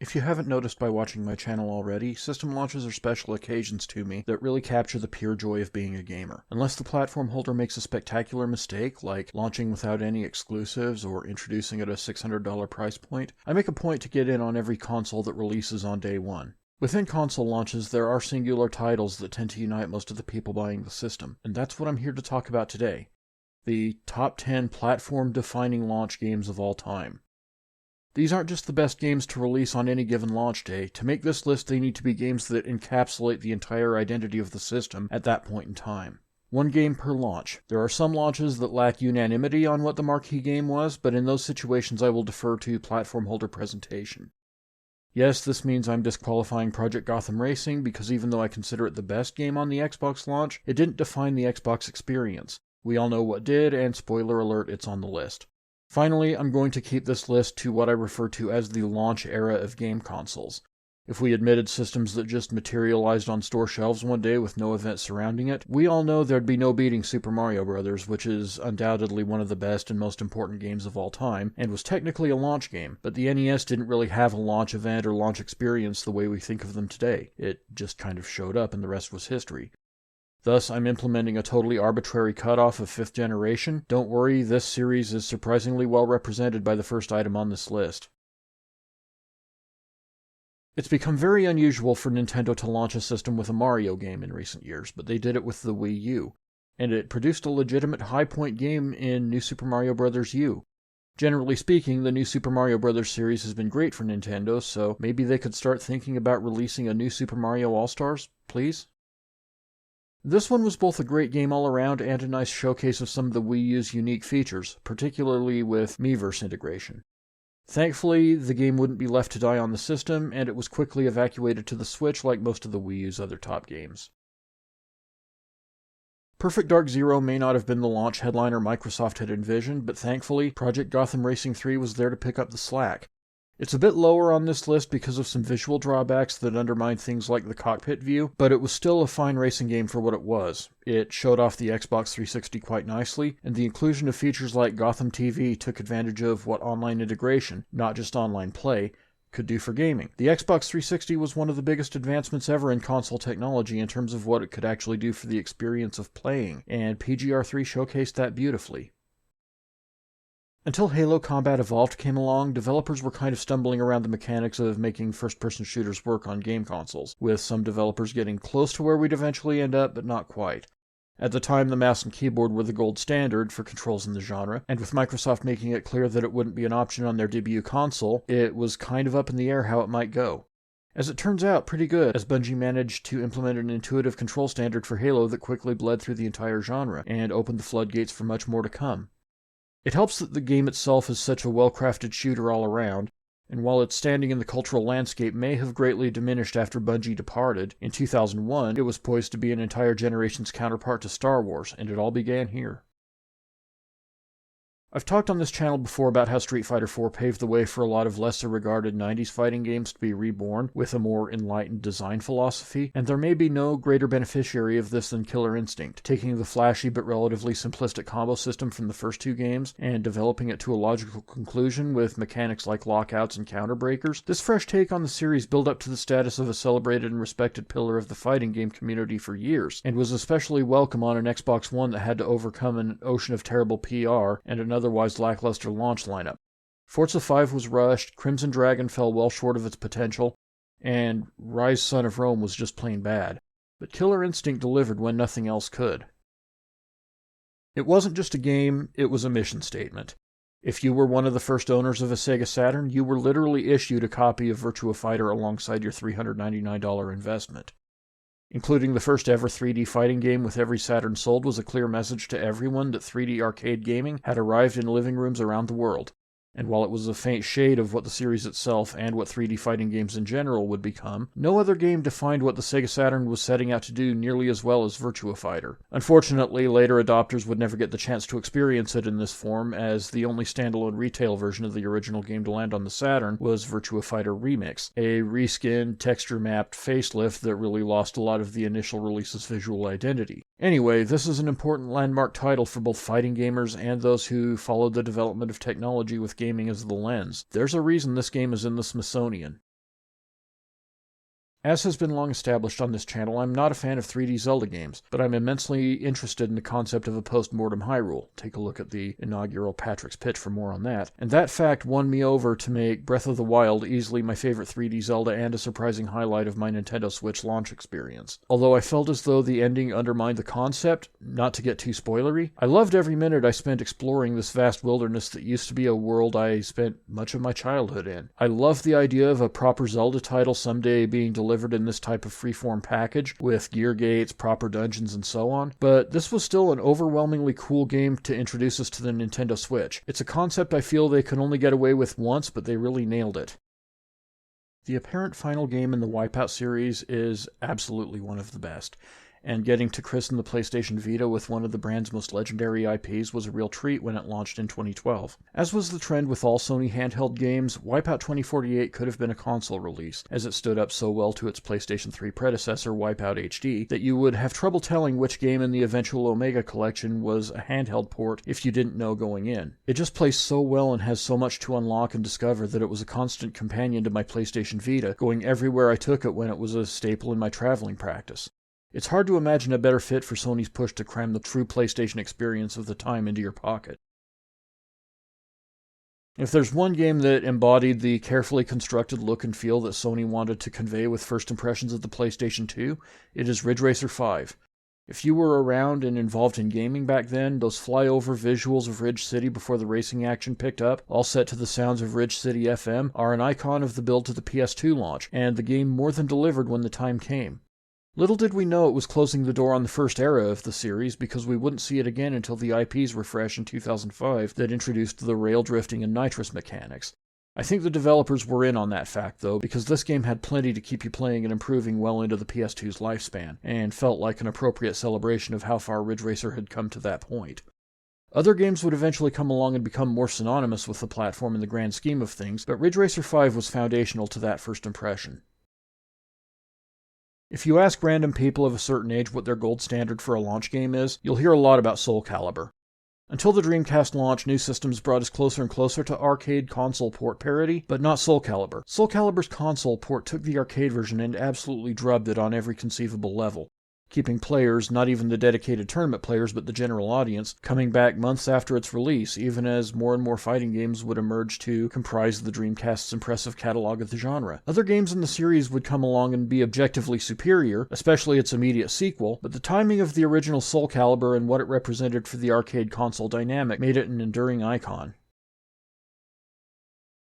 If you haven't noticed by watching my channel already, system launches are special occasions to me that really capture the pure joy of being a gamer. Unless the platform holder makes a spectacular mistake, like launching without any exclusives or introducing at a $600 price point, I make a point to get in on every console that releases on day one. Within console launches, there are singular titles that tend to unite most of the people buying the system, and that's what I'm here to talk about today. The top 10 platform-defining launch games of all time. These aren't just the best games to release on any given launch day. To make this list, they need to be games that encapsulate the entire identity of the system at that point in time. One game per launch. There are some launches that lack unanimity on what the marquee game was, but in those situations I will defer to platform holder presentation. Yes, this means I'm disqualifying Project Gotham Racing because even though I consider it the best game on the Xbox launch, it didn't define the Xbox experience. We all know what did, and spoiler alert, it's on the list. Finally, I'm going to keep this list to what I refer to as the launch era of game consoles. If we admitted systems that just materialized on store shelves one day with no event surrounding it, we all know there'd be no beating Super Mario Bros., which is undoubtedly one of the best and most important games of all time, and was technically a launch game, but the NES didn't really have a launch event or launch experience the way we think of them today. It just kind of showed up and the rest was history. Thus, I'm implementing a totally arbitrary cutoff of 5th generation. Don't worry, this series is surprisingly well represented by the first item on this list. It's become very unusual for Nintendo to launch a system with a Mario game in recent years, but they did it with the Wii U, and it produced a legitimate high-point game in New Super Mario Bros. U. Generally speaking, the New Super Mario Bros. Series has been great for Nintendo, so maybe they could start thinking about releasing a new Super Mario All-Stars, please? This one was both a great game all around and a nice showcase of some of the Wii U's unique features, particularly with Miiverse integration. Thankfully, the game wouldn't be left to die on the system, and it was quickly evacuated to the Switch like most of the Wii U's other top games. Perfect Dark Zero may not have been the launch headliner Microsoft had envisioned, but thankfully, Project Gotham Racing 3 was there to pick up the slack. It's a bit lower on this list because of some visual drawbacks that undermine things like the cockpit view, but it was still a fine racing game for what it was. It showed off the Xbox 360 quite nicely, and the inclusion of features like Gotham TV took advantage of what online integration, not just online play, could do for gaming. The Xbox 360 was one of the biggest advancements ever in console technology in terms of what it could actually do for the experience of playing, and PGR3 showcased that beautifully. Until Halo Combat Evolved came along, developers were kind of stumbling around the mechanics of making first-person shooters work on game consoles, with some developers getting close to where we'd eventually end up, but not quite. At the time, the mouse and keyboard were the gold standard for controls in the genre, and with Microsoft making it clear that it wouldn't be an option on their debut console, it was kind of up in the air how it might go. As it turns out, pretty good, as Bungie managed to implement an intuitive control standard for Halo that quickly bled through the entire genre, and opened the floodgates for much more to come. It helps that the game itself is such a well-crafted shooter all around, and while its standing in the cultural landscape may have greatly diminished after Bungie departed, in 2001 it was poised to be an entire generation's counterpart to Star Wars, and it all began here. I've talked on this channel before about how Street Fighter IV paved the way for a lot of lesser-regarded 90s fighting games to be reborn with a more enlightened design philosophy, and there may be no greater beneficiary of this than Killer Instinct, taking the flashy but relatively simplistic combo system from the first two games and developing it to a logical conclusion with mechanics like lockouts and counter breakers. This fresh take on the series built up to the status of a celebrated and respected pillar of the fighting game community for years, and was especially welcome on an Xbox One that had to overcome an ocean of terrible PR and an otherwise lackluster launch lineup. Forza 5 was rushed, Crimson Dragon fell well short of its potential, and Rise Son of Rome was just plain bad. But Killer Instinct delivered when nothing else could. It wasn't just a game, it was a mission statement. If you were one of the first owners of a Sega Saturn, you were literally issued a copy of Virtua Fighter alongside your $399 investment. Including the first ever 3D fighting game with every Saturn sold was a clear message to everyone that 3D arcade gaming had arrived in living rooms around the world. And while it was a faint shade of what the series itself and what 3D fighting games in general would become, no other game defined what the Sega Saturn was setting out to do nearly as well as Virtua Fighter. Unfortunately, later adopters would never get the chance to experience it in this form, as the only standalone retail version of the original game to land on the Saturn was Virtua Fighter Remix, a reskinned, texture-mapped facelift that really lost a lot of the initial release's visual identity. Anyway, this is an important landmark title for both fighting gamers and those who followed the development of technology with gaming as the lens. There's a reason this game is in the Smithsonian. As has been long established on this channel, I'm not a fan of 3D Zelda games, but I'm immensely interested in the concept of a post-mortem Hyrule. Take a look at the inaugural Patrick's Pitch for more on that. And that fact won me over to make Breath of the Wild easily my favorite 3D Zelda and a surprising highlight of my Nintendo Switch launch experience. Although I felt as though the ending undermined the concept, not to get too spoilery, I loved every minute I spent exploring this vast wilderness that used to be a world I spent much of my childhood in. I love the idea of a proper Zelda title someday being delivered in this type of freeform package with gear gates, proper dungeons, and so on, but this was still an overwhelmingly cool game to introduce us to the Nintendo Switch. It's a concept I feel they could only get away with once, but they really nailed it. The apparent final game in the Wipeout series is absolutely one of the best, and getting to christen the PlayStation Vita with one of the brand's most legendary IPs was a real treat when it launched in 2012. As was the trend with all Sony handheld games, Wipeout 2048 could have been a console release, as it stood up so well to its PlayStation 3 predecessor, Wipeout HD, that you would have trouble telling which game in the eventual Omega collection was a handheld port if you didn't know going in. It just plays so well and has so much to unlock and discover that it was a constant companion to my PlayStation Vita, going everywhere I took it when it was a staple in my traveling practice. It's hard to imagine a better fit for Sony's push to cram the true PlayStation experience of the time into your pocket. If there's one game that embodied the carefully constructed look and feel that Sony wanted to convey with first impressions of the PlayStation 2, it is Ridge Racer 5. If you were around and involved in gaming back then, those flyover visuals of Ridge City before the racing action picked up, all set to the sounds of Ridge City FM, are an icon of the build to the PS2 launch, and the game more than delivered when the time came. Little did we know it was closing the door on the first era of the series, because we wouldn't see it again until the IP's refresh in 2005 that introduced the rail drifting and nitrous mechanics. I think the developers were in on that fact, though, because this game had plenty to keep you playing and improving well into the PS2's lifespan, and felt like an appropriate celebration of how far Ridge Racer had come to that point. Other games would eventually come along and become more synonymous with the platform in the grand scheme of things, but Ridge Racer 5 was foundational to that first impression. If you ask random people of a certain age what their gold standard for a launch game is, you'll hear a lot about Soul Calibur. Until the Dreamcast launch, new systems brought us closer and closer to arcade console port parity, but not Soul Calibur. Soul Calibur's console port took the arcade version and absolutely drubbed it on every conceivable level, keeping players, not even the dedicated tournament players but the general audience, coming back months after its release, even as more and more fighting games would emerge to comprise the Dreamcast's impressive catalog of the genre. Other games in the series would come along and be objectively superior, especially its immediate sequel, but the timing of the original Soul Calibur and what it represented for the arcade console dynamic made it an enduring icon.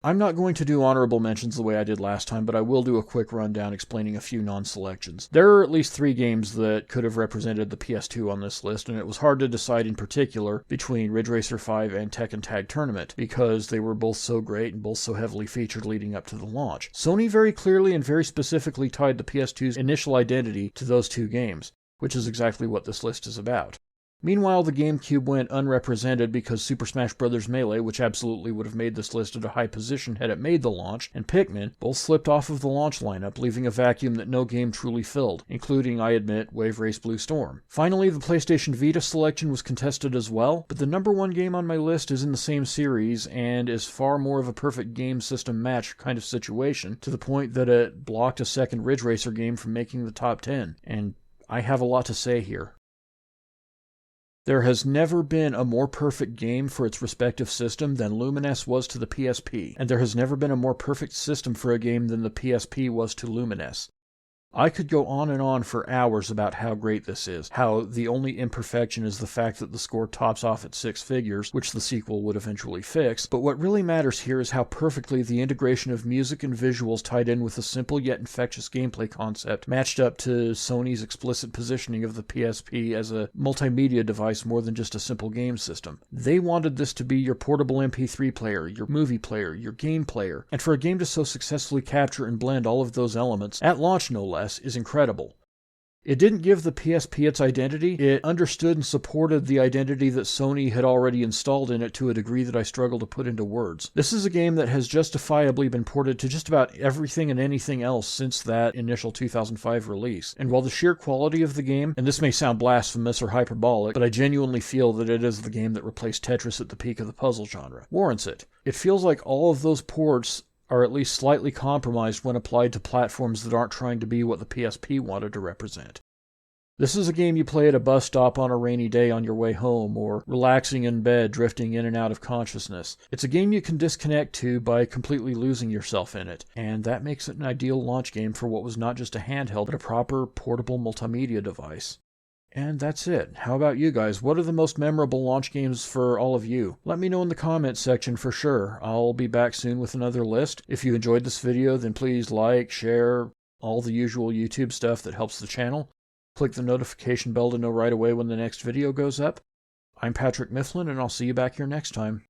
I'm not going to do honorable mentions the way I did last time, but I will do a quick rundown explaining a few non-selections. There are at least 3 games that could have represented the PS2 on this list, and it was hard to decide in particular between Ridge Racer 5 and Tekken Tag Tournament, because they were both so great and both so heavily featured leading up to the launch. Sony very clearly and very specifically tied the PS2's initial identity to those 2 games, which is exactly what this list is about. Meanwhile, the GameCube went unrepresented because Super Smash Bros. Melee, which absolutely would have made this list at a high position had it made the launch, and Pikmin both slipped off of the launch lineup, leaving a vacuum that no game truly filled, including, I admit, Wave Race Blue Storm. Finally, the PlayStation Vita selection was contested as well, but the number 1 game on my list is in the same series and is far more of a perfect game system match kind of situation, to the point that it blocked a second Ridge Racer game from making the top 10, and I have a lot to say here. There has never been a more perfect game for its respective system than Lumines was to the PSP, and there has never been a more perfect system for a game than the PSP was to Lumines. I could go on for hours about how great this is, how the only imperfection is the fact that the score tops off at 6 figures, which the sequel would eventually fix, but what really matters here is how perfectly the integration of music and visuals tied in with a simple yet infectious gameplay concept matched up to Sony's explicit positioning of the PSP as a multimedia device more than just a simple game system. They wanted this to be your portable MP3 player, your movie player, your game player, and for a game to so successfully capture and blend all of those elements, at launch no less, is incredible. It didn't give the PSP its identity, it understood and supported the identity that Sony had already installed in it to a degree that I struggle to put into words. This is a game that has justifiably been ported to just about everything and anything else since that initial 2005 release. And while the sheer quality of the game, and this may sound blasphemous or hyperbolic, but I genuinely feel that it is the game that replaced Tetris at the peak of the puzzle genre, warrants it. It feels like all of those ports are at least slightly compromised when applied to platforms that aren't trying to be what the PSP wanted to represent. This is a game you play at a bus stop on a rainy day on your way home, or relaxing in bed, drifting in and out of consciousness. It's a game you can disconnect to by completely losing yourself in it, and that makes it an ideal launch game for what was not just a handheld, but a proper portable multimedia device. And that's it. How about you guys? What are the most memorable launch games for all of you? Let me know in the comments section for sure. I'll be back soon with another list. If you enjoyed this video, then please like, share, all the usual YouTube stuff that helps the channel. Click the notification bell to know right away when the next video goes up. I'm Patrick Mifflin, and I'll see you back here next time.